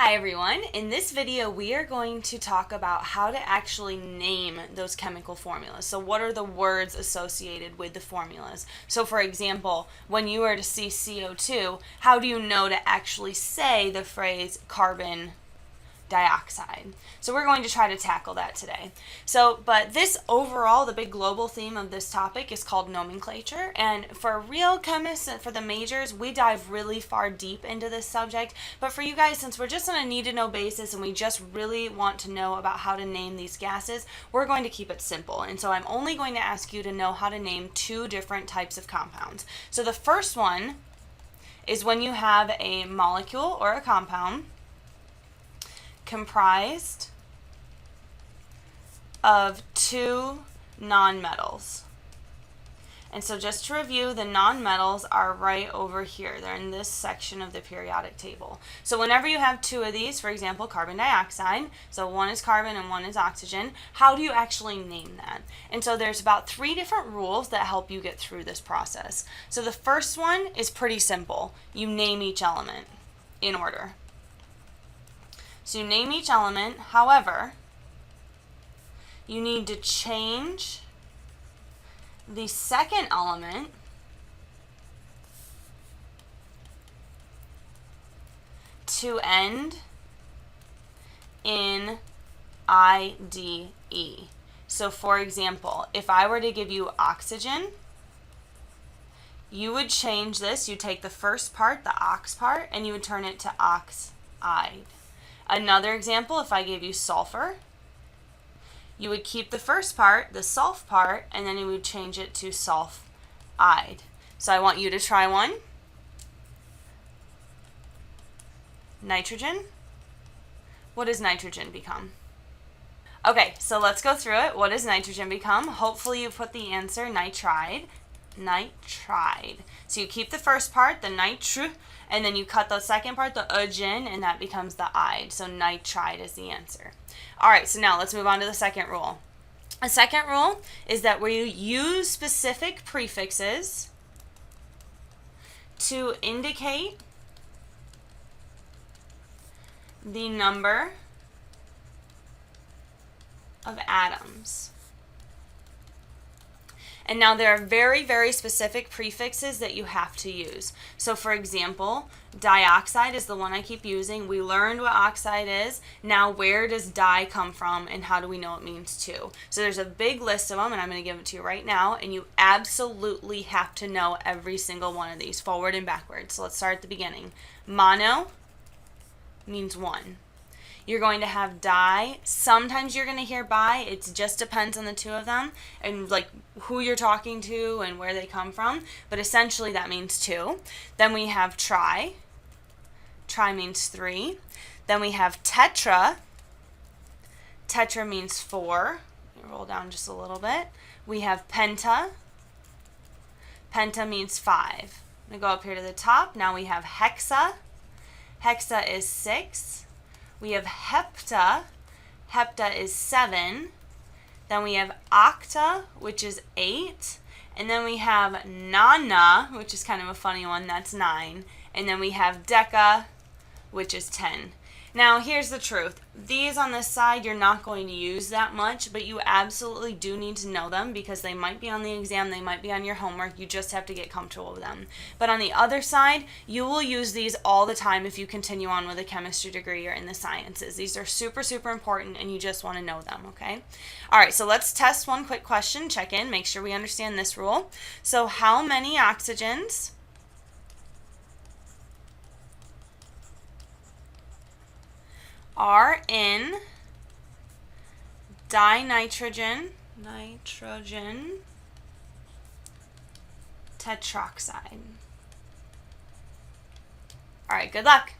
Hi everyone, in this video we are going to talk about how to actually name those chemical formulas. So what are the words associated with the formulas? So for example, when you are to see CO2, how do you know to actually say the phrase carbon dioxide? So we're going to try to tackle that today. But this overall, the big global theme of this topic is called nomenclature. And for real chemists and for the majors, we dive really far deep into this subject. But for you guys, since we're just on a need-to-know basis and we just really want to know about how to name these gases, we're going to keep it simple. And so I'm only going to ask you to know how to name two different types of compounds. So the first one is when you have a molecule or a compound comprised of two nonmetals. And so just to review, the nonmetals are right over here. They're in this section of the periodic table. So whenever you have two of these, for example, carbon dioxide, so one is carbon and one is oxygen, how do you actually name that? And so there's about 3 different rules that help you get through this process. So the first one is pretty simple. You name each element in order. So you name each element, however, you need to change the second element to end in IDE. So for example, if I were to give you oxygen, you would change this, you take the first part, the ox part, and you would turn it to oxide. Another example, if I gave you sulfur, you would keep the first part, the sulf part, and then you would change it to sulfide. So I want you to try one. Nitrogen. What does nitrogen become? Okay, so let's go through it. What does nitrogen become? Hopefully you put the answer nitride. Nitride. So you keep the first part, the nitr, and then you cut the second part, the -gen, and that becomes the ide. So nitride is the answer. All right, so now let's move on to the second rule. A second rule is that we use specific prefixes to indicate the number of atoms. And now there are very, very specific prefixes that you have to use. So for example, dioxide is the one I keep using. We learned what oxide is. Now where does di come from and how do we know it means two? So there's a big list of them and I'm going to give it to you right now, and you absolutely have to know every single one of these, forward and backwards. So let's start at the beginning. Mono means one. You're going to have di. Sometimes you're going to hear bi. It just depends on the two of them and like who you're talking to and where they come from. But essentially that means two. Then we have tri. Tri means three. Then we have tetra. Tetra means four. Roll down just a little bit. We have penta. Penta means five. I'm going to go up here to the top. Now we have hexa. Hexa is six. We have hepta. Hepta is 7. Then we have octa, which is 8. And then we have nona, which is kind of a funny one, that's 9. And then we have deca, which is 10. Now, here's the truth. These on this side, you're not going to use that much, but you absolutely do need to know them because they might be on the exam, they might be on your homework. You just have to get comfortable with them. But on the other side, you will use these all the time if you continue on with a chemistry degree or in the sciences. These are super, super important, and you just want to know them, okay? All right, so let's test one quick question, check in, make sure we understand this rule. So how many oxygens are in dinitrogen tetroxide? All right, good luck.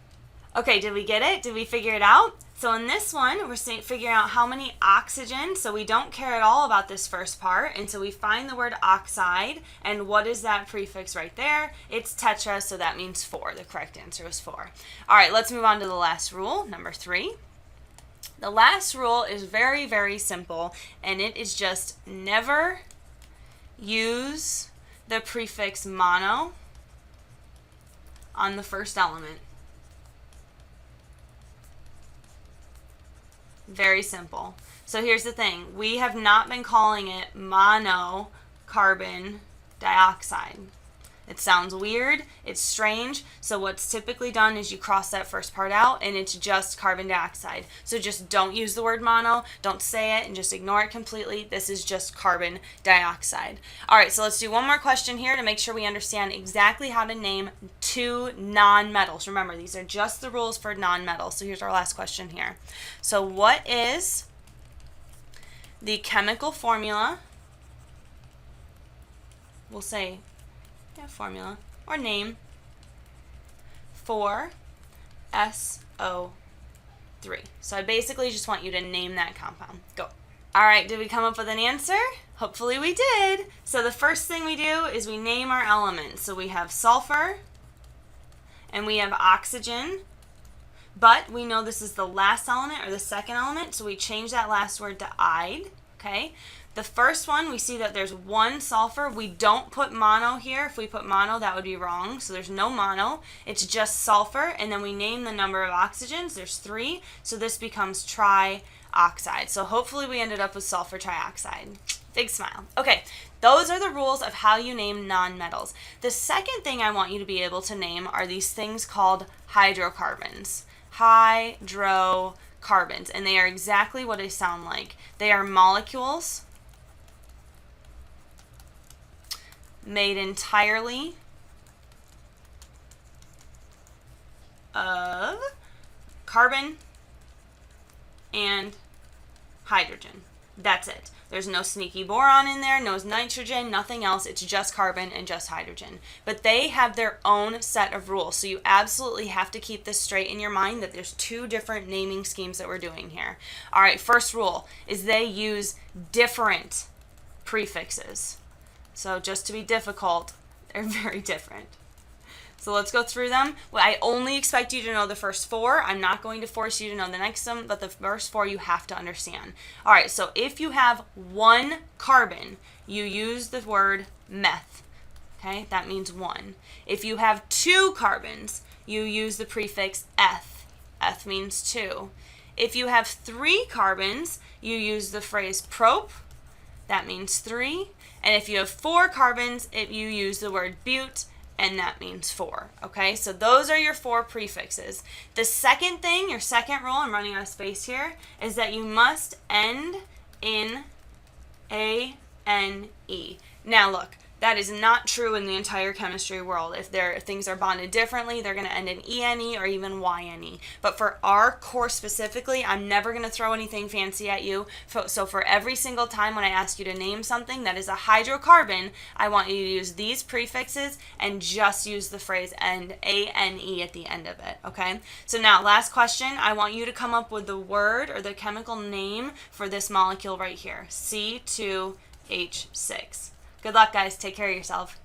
Okay, did we get it? Did we figure it out? So in this one, we're figuring out how many oxygen, so we don't care at all about this first part, and so we find the word oxide, and what is that prefix right there? It's tetra, so that means 4. The correct answer is 4. All right, let's move on to the last rule, number 3. The last rule is very, very simple, and it is just never use the prefix mono on the first element. Very simple. So here's the thing. We have not been calling it monocarbon dioxide. It sounds weird. It's strange. So what's typically done is you cross that first part out and it's just carbon dioxide. So just don't use the word mono. Don't say it and just ignore it completely. This is just carbon dioxide. All right, so let's do one more question here to make sure we understand exactly how to name two nonmetals. Remember, these are just the rules for nonmetals. So here's our last question here. So what is the chemical formula? We'll say formula or name for SO3. So I basically just want you to name that compound. Go. All right, did we come up with an answer? Hopefully we did. So the first thing we do is we name our elements. So we have sulfur and we have oxygen, but we know this is the last element or the second element, so we change that last word to "ide." Okay. The first one, we see that there's one sulfur. We don't put mono here. If we put mono, that would be wrong. So there's no mono. It's just sulfur. And then we name the number of oxygens. There's 3. So this becomes trioxide. So hopefully we ended up with sulfur trioxide. Big smile. Okay, those are the rules of how you name nonmetals. The second thing I want you to be able to name are these things called hydrocarbons. Hydrocarbons. And they are exactly what they sound like. They are molecules made entirely of carbon and hydrogen. That's it. There's no sneaky boron in there, no nitrogen, nothing else. It's just carbon and just hydrogen. But they have their own set of rules. So you absolutely have to keep this straight in your mind that there's 2 different naming schemes that we're doing here. All right, first rule is they use different prefixes. So just to be difficult, they're very different. So let's go through them. Well, I only expect you to know the first 4. I'm not going to force you to know the next one, but the first 4 you have to understand. All right, so if you have 1 carbon, you use the word meth. Okay, that means 1. If you have 2 carbons, you use the prefix eth. Eth means 2. If you have 3 carbons, you use the phrase prop. That means 3. And if you have 4 carbons, you use the word but, and that means 4. Okay, so those are your 4 prefixes. The second thing, your second rule, I'm running out of space here, is that you must end in A-N-E. Now look, that is not true in the entire chemistry world. If things are bonded differently, they're going to end in E-N-E or even Y-N-E. But for our course specifically, I'm never going to throw anything fancy at you. So for every single time when I ask you to name something that is a hydrocarbon, I want you to use these prefixes and just use the phrase end, A-N-E at the end of it, okay? So now, last question. I want you to come up with the word or the chemical name for this molecule right here, C2H6. Good luck, guys. Take care of yourself.